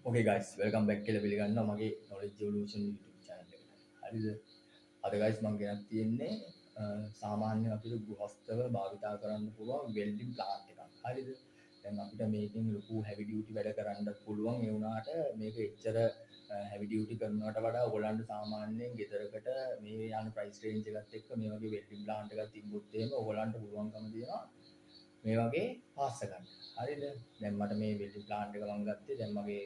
Okay guys, welcome back කියලා පිළිගන්නවා මගේ knowledge evolution YouTube channel එකට. හරිද? අද guys මම ගෙනත් තියෙන්නේ සාමාන්‍ය අපිට ගෘහස්තව භාවිතා කරන්න පුළුවන් welding plant එකක්. හරිද? දැන් අපිට මේකෙන් ලොකු heavy duty වැඩ කරන්න පුළුවන්. ඒ වුණාට මේක එච්චර heavy duty කරනවට වඩා ඔයගොල්ලන්ට සාමාන්‍යයෙන් ගෙදරකට මේ යන price range එකත් එක්ක මේ වගේ welding plant එකක් තිබ්බොත් එහෙම ඔයගොල්ලන්ට පුළුවන්කම තියෙනවා මේ වගේ පාස්ස ගන්න. හරිද? දැන් මට මේ වෙල්ඩින් ප්ලාන්ට් එක මම ගත්තේ දැන් මගේ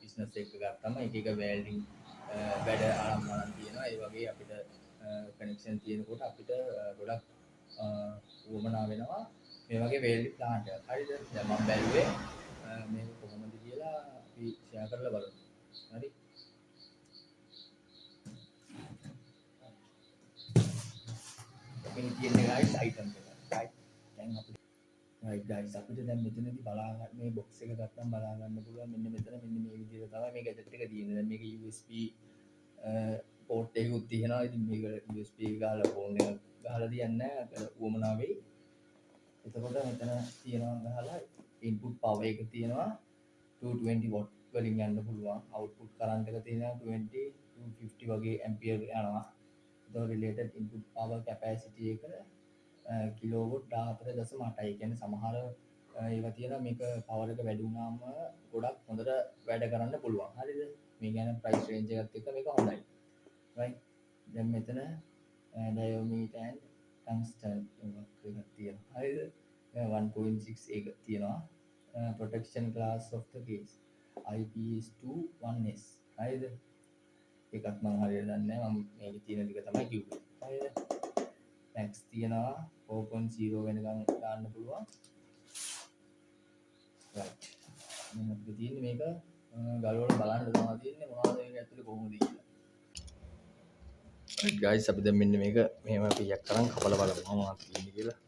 බිස්නස් එක ගත්තම එක එක වෙල්ඩින් වැඩ ආරම්භ තියෙනවා. ඒ වගේ අපිට කනෙක්ෂන් තියෙනකොට අපිට ගොඩක් වමනා වෙනවා මේ වගේ වෙල්ඩින් ප්ලාන්ට් එකක්. හරිද? දැන් මම බැලුවේ මේක කොහොමද කියලා අපි ෂෙයා කරලා බලමු. හරි? මේ තියෙන්නේ guys item එක. right? දැන් අපිට right guys අපිට දැන් මෙතනදී බලා ගන්න මේ box එක ගත්තම බලා ගන්න පුළුවන් මෙන්න මෙතන මෙන්න මේ විදිහට තමයි මේ gadget එක තියෙන්නේ. දැන් මේක USB port එකකුත් තියෙනවා. ඉතින් මේක USB ගහලා phone එක ගහලා තියන්නේ නැහැ. උවමනා වෙයි. එතකොට මෙතන තියෙනවා ගහලා input power එක තියෙනවා 220 watt වලින් යන්න පුළුවන්. output current එක තියෙනවා 20 250 වගේ ampere යනවා. එතකොට related input power capacity එක කිලෝවොට් 14.8යි. කියන්නේ සමහර ඒවා තියෙනවා මේක පවර් එක වැඩි වුණාම ගොඩක් හොඳට වැඩ කරන්න පුළුවන්. හරිද? මේ කියන්නේ price range එකත් එක්ක මේක හොඳයි. right? දැන් මෙතන diameter and tungsten එකක් තියෙනවා. හරිද? 1.6 එක තියෙනවා. protection class of the case IPS21S. හරිද? ඒකත් මම හරියට දන්නේ නැහැ. මම මේකේ තියෙන ටික තමයි කිව්වේ. හරිද? max තියෙනවා 4.0 වෙනකන් දාන්න පුළුවන්. right. මම අපිට තියෙන්නේ මේක ගලවලා බලන්න තමයි තියෙන්නේ මොනවද මේක ඇතුලේ කොහොමද කියලා. right guys අපි දැන් මෙන්න මේක මෙහෙම පියක් කරන් කපලා බලමු මොනවද තියෙන්නේ කියලා.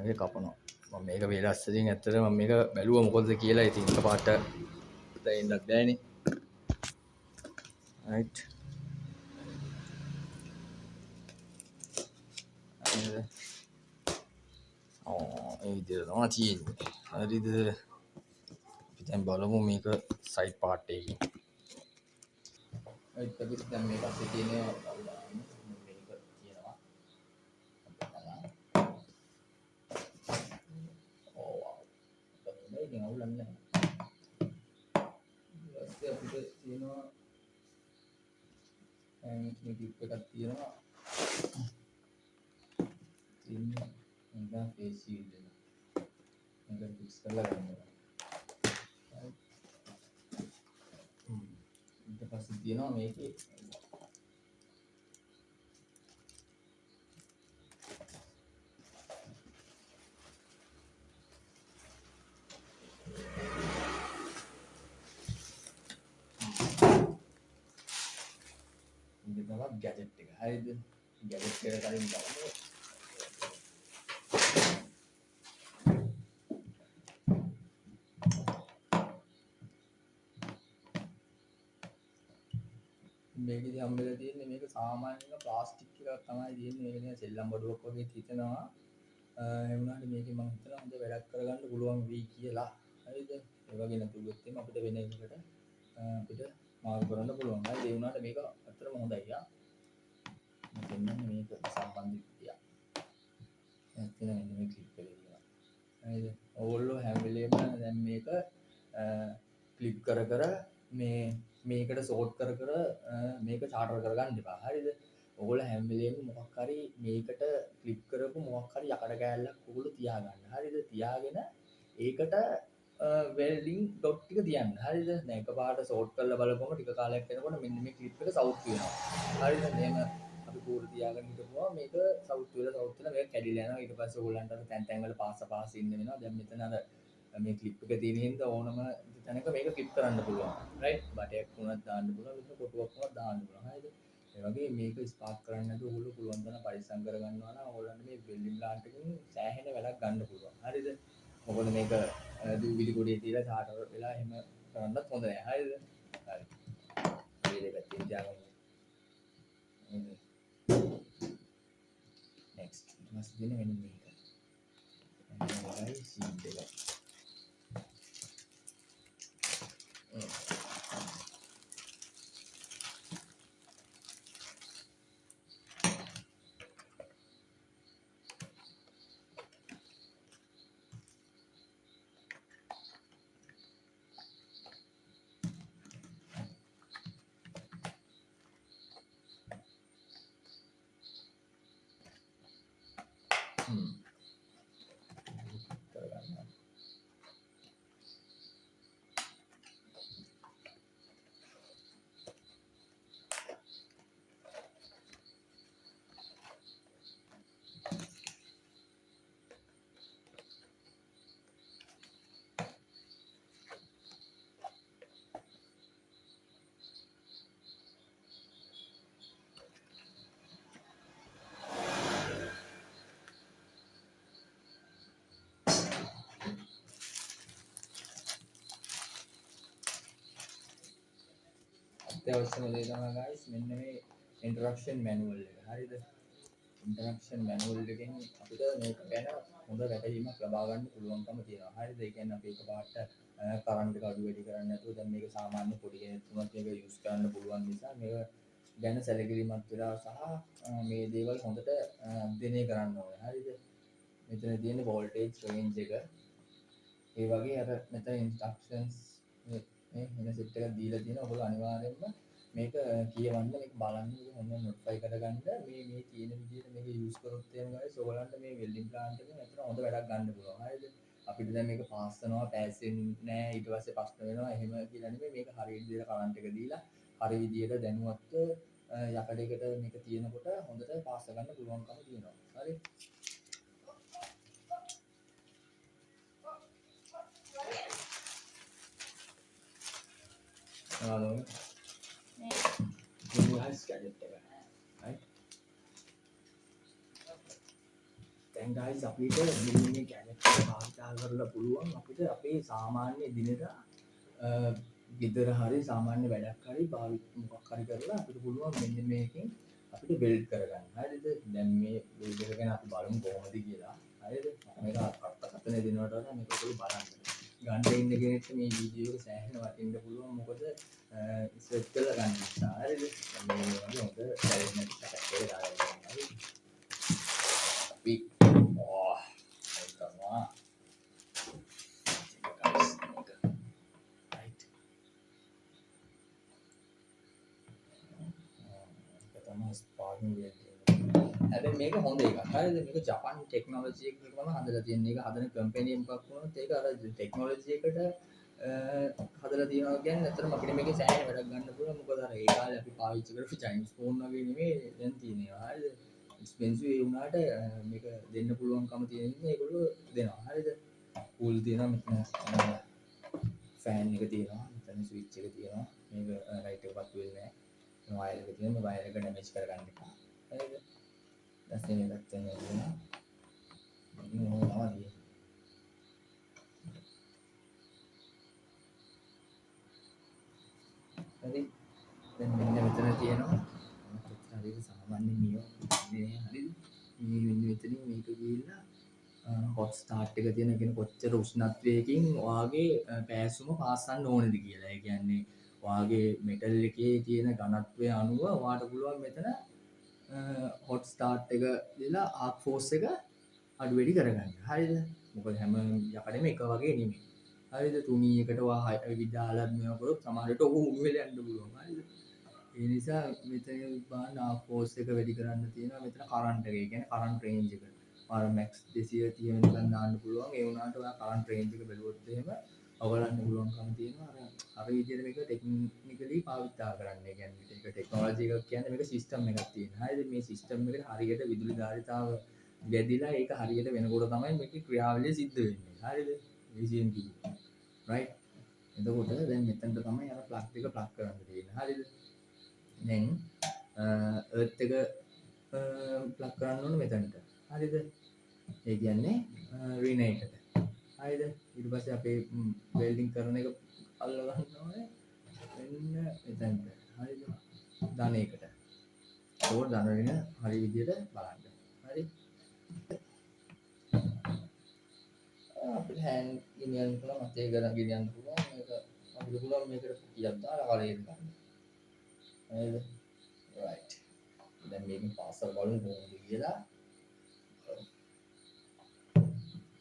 මේක කපනවා. මම මේක වේලස්සකින් ඇත්තට මම මේක බැලුවා මොකද කියලා. ඉතින් එකපාරට දැනෙන්නත් බෑනේ. right. ඒ විදිහට තමයි තියෙන්නේ. හරිද? අපි දැන් බලමු මේක සයිඩ් පාර්ට් එකකින්. right අපි දැන් මේ පස්සේ තියෙන මේක තියෙනවා. ඕ wow. මේක අවුලන්නේ නැහැ. ඊට අපිට තියෙනවා මේ ටිප් එකක් තියෙනවා. තියෙන්නේ මේක face shield එක. මේක fix කරලා ගන්නවා. ඊට පස්සේ තියෙනවා මේකේ මේක තමයි gadget එක. හරිද? gadget එක කලින් බලමු. මේකදී හම්බෙලා තියෙන්නේ මේක සාමාන්‍යයෙන් ප්ලාස්ටික් එකක් තමයි තියෙන්නේ. මේක නිකන් සෙල්ලම් බඩුවක් වගේ හිතෙනවා. ඒ වුණාට මේකේ මම හිතනවා හොඳ වැඩක් කරගන්න පුළුවන් වෙයි කියලා. හරිද? ඒ වගේ නැතුවොත් එimhe අපිට වෙන එකකට අපිට මාරු කරන්න පුළුවන්. හරිද? ඒ වුණාට මේක අතරම හොඳයි යා. මම කියන්නේ මේක සම්බන්ධ විදියක්. නැත්නම් මෙන්න මේ ක්ලිප් එකේ තියෙනවා. හරිද? ඕගොල්ලෝ හැම වෙලේම දැන් මේක ක්ලිප් කර මේකට සෝට් කර මේක චාටර් කරගන්න එපා. හරිද? ඔයගොල්ලෝ හැම වෙලේම මොකක් හරි මේකට ක්ලිප් කරපු මොකක් හරි යකඩ කෑල්ලක් ඔයගොල්ලෝ තියාගන්න. හරිද? තියාගෙන ඒකට වෙල්ඩින් ඩොට් ටික තියන්න. හරිද? දැන් එකපාරට සෝට් කරලා බලපුවම ටික කාලයක් යනකොට මෙන්න මේ ක්ලිප් එක සවුත් වෙනවා. හරිද? මෙහෙම අපි කෝර තියාගෙන හිටපුවා මේක සවුත් වෙලා මේක කැඩිලා යනවා. ඊට පස්සේ ඔයගොල්ලන්ට අර තැන් තැන් වල පාස ඉන්න වෙනවා. දැන් මෙතන අර මේ ක්ලිප් එක තියෙන හින්දා ඕනම තැනක මේක ක්ලිප් කරන්න පුළුවන්. රයිට්? බටයක් වුණත් දාන්න පුළුවන්. මෙතන කොටුවක් වුණත් දාන්න පුළුවන්. හරිද? ඒ වගේ මේක ස්පාර්ක් කරන්න නැතුව ඔයගොල්ලෝ පුළුවන් තරම් පරිස්සම් කරගන්නවා නම් ඔයගොල්ලන්ට මේ වෙල්ඩින් ප්ලාන්ට් එකකින් සෑහෙන වැඩක් ගන්න පුළුවන්. හරිද? මොකද මේක දූවිලි ගොඩේ තියලා චාටර් වෙලා එහෙම කරන්නත් හොඳ නෑ. හරිද? හරි. මේ දෙක තියෙන තියාගමු. next ඊට පස්සේ දෙන වෙන මේක. සීඩ් එක. අත්‍යවශ්‍යම දේ තමයි guys මෙන්න මේ introduction manual එක. හරිද? introduction manual එකෙන් අපිට මේක ගැන හොඳ වැටහීමක් ලබා ගන්න පුළුවන්කම තියෙනවා. හරිද? ඒ කියන්නේ අපි එකපාරට කරන්ට් එක අඩු වැඩි කරන්නේ නැතුව දැන් මේක සාමාන්‍ය පොඩි කෙනෙක් වුණත් මේක යූස් කරන්න පුළුවන් නිසා මේක ගැන සැලකිලිමත් වෙලා සහ මේ දේවල් හොඳට අධ්‍යයනය කරන්න ඕනේ. හරිද? මෙතන තියෙන voltage range එක ඒ වගේ අර මෙතන instructions මේ වෙන සෙට් එකක් දීලා තියෙනවා. ඔයගොල්ලෝ අනිවාර්යයෙන්ම මේක කියවන්න මේක බලන්න මේක හොඳ නොටිෆයි කරගන්න මේ තියෙන විදිහට මේක යූස් කරොත් එහෙම guys ඔයගලන්ට මේ වෙල්ඩින් ප්ලාන්ට් එකෙන් ඇත්තට හොඳ වැඩක් ගන්න පුළුවන්. හරිද? අපිට දැන් මේක පාස් කරනවා පාස් වෙන්නේ නැහැ ඊට පස්සේ ප්‍රශ්න වෙනවා එහෙම කියලා නෙමෙයි මේක හරිය විදිහට කරන්ට් එක දීලා හරිය විදිහට දැනුවත්ව යකඩයකට මේක තියෙනකොට හොඳට පාස් කරගන්න පුළුවන්කම තියෙනවා. හරි? දැන් guys අපිට මෙන්න මේ කැලෙට් එක භාවිතා කරලා පුළුවන් අපිට අපේ සාමාන්‍ය දිනට ගෙදර හරි සාමාන්‍ය වැඩක් හරි මොකක් හරි කරලා අපිට පුළුවන් මෙන්න මේකෙන් අපිට වෙල්ඩ් කරගන්න. හරිද? දැන් මේ වෙල්ඩ් එක ගැන අපි බලමු කොහොමද කියලා. හරිද? මේක අර්ථකථන දෙනවට වඩා මේක ඔයගොල්ලෝ බලන්න. ගන්න ඉන්න කෙනෙක්ට මේ වීඩියෝ එක සෑහෙන වටින්න පුළුවන්. මොකද සර්ච් කරලා ගන්න නිසා. හරිද? මේ වගේ හොඳ චැලෙන්ජ් එකක් එකේ දාලා ගන්න. හරි? අපි කරනවා. හැබැයි මේක හොඳ එකක්. හරිද? මේක ජපාන් ටෙක්නොලොජි එකකට තමයි හදලා තියෙන්නේ. ඒක හදන කම්පැනි එකක් වුණොත් ඒක අර ටෙක්නොලොජි එකට හදලා තියෙනවා කියන්නේ ඇත්තටම අපිට මේකේ සෑහෙන වැඩක් ගන්න පුළුවන්. මොකද අර ඒ කාලේ අපි පාවිච්චි කරපු චයිනීස් ෆෝන් වගේ නෙමෙයි දැන් තියෙනවා. හරිද? එක්ස්පෙන්සිව් ඒ වුණාට මේක දෙන්න පුළුවන්කම තියෙන නිසා ඒගොල්ලෝ දෙනවා. හරිද? කූල් තියෙනවා මෙතන ෆෑන් එක තියෙනවා. මෙතන ස්විච් එක තියෙනවා. මේක ලයිට් එකවත් වෙන්නේ නැහැ. වයර් එක තියෙනවා. වයර් එක ඩැමේජ් කරගන්න එපා. හරිද? දැන් මේකත් තියෙනවා. මොනවද? හරි. දැන් මෙන්න මෙතන තියෙනවා. හරියට සාමාන්‍ය නියෝ නේ හරිද? මේ මෙන්න මෙතනින් මේක ගිහිල්ලා හොට් ස්ටාර්ට් එක තියෙන කියන කොච්චර උෂ්ණත්වයකින් වාගේ පෑසුම පාස්සන්න ඕනේද කියලා. ඒ කියන්නේ වාගේ මෙටල් එකේ තියෙන ඝනත්වය අනුව වාට පුළුවන් මෙතන හොට් ස්ටාර්ට් එක දීලා ආක් ෆෝස් එක අඩු වැඩි කරගන්න. හරිද? මොකද හැම යකඩෙම එක වගේ නෙමෙයි. හරිද? තුනී එකට වා විදාලා මේව කරොත් සමහරට ඔක උණු වෙලා යන්න පුළුවන්. හරිද? ඒ නිසා මෙතන බලන්න ආක් ෆෝස් එක වැඩි කරන්න තියෙනවා. මෙතන කරන්ට් එක. ඒ කියන්නේ කරන්ට් රේන්ජ් එක. අර මැක්ස් 230 වෙනකන් දාන්න පුළුවන්. ඒ වුණාට ඔයා කරන්ට් රේන්ජ් එක බැලුවොත් එහෙම අවලන්න පුළුවන්කම තියෙනවා. අර විදිහට මේක ටෙක්නිකලි පාවිච්චි කරන්න. ඒ කියන්නේ මේක ටෙක්නොලොජි එකක් කියන්නේ මේක සිස්ටම් එකක් තියෙනවා. හරිද? මේ සිස්ටම් එකට හරියට විදුලි ධාරිතාව ගැදිලා ඒක හරියට වෙනකොට තමයි මේකේ ක්‍රියාවලිය සිද්ධ වෙන්නේ. හරිද? VCM කිව්වේ. right? එතකොට දැන් මෙතනට තමයි අර ප්ලග් එක ප්ලග් කරන්න තියෙන්නේ. හරිද? දැන් එර්ත් එක ප්ලග් කරන්න ඕනේ මෙතනට. හරිද? ඒ කියන්නේ රිනේ එකට. හරිද? ඊට පස්සේ අපේ වෙල්ඩින් කරන එක අල්ල ගන්න ඕනේ මෙන්න මෙතනට. හරිද? ධන එකට. ඒක ධන වෙන හරි විදියට බලන්න. හරි? අපිට හෑන්ඩ් ගෙනියන්න පුළුවන් අතේ ගන්න ගෙනියන්න පුළුවන් මේක අපිට පුළුවන් මේකට කීයක් දාලා කලේ දාන්න. හරිද? right. දැන් මේකෙන් පාසල් බලමු කොහොමද කියලා.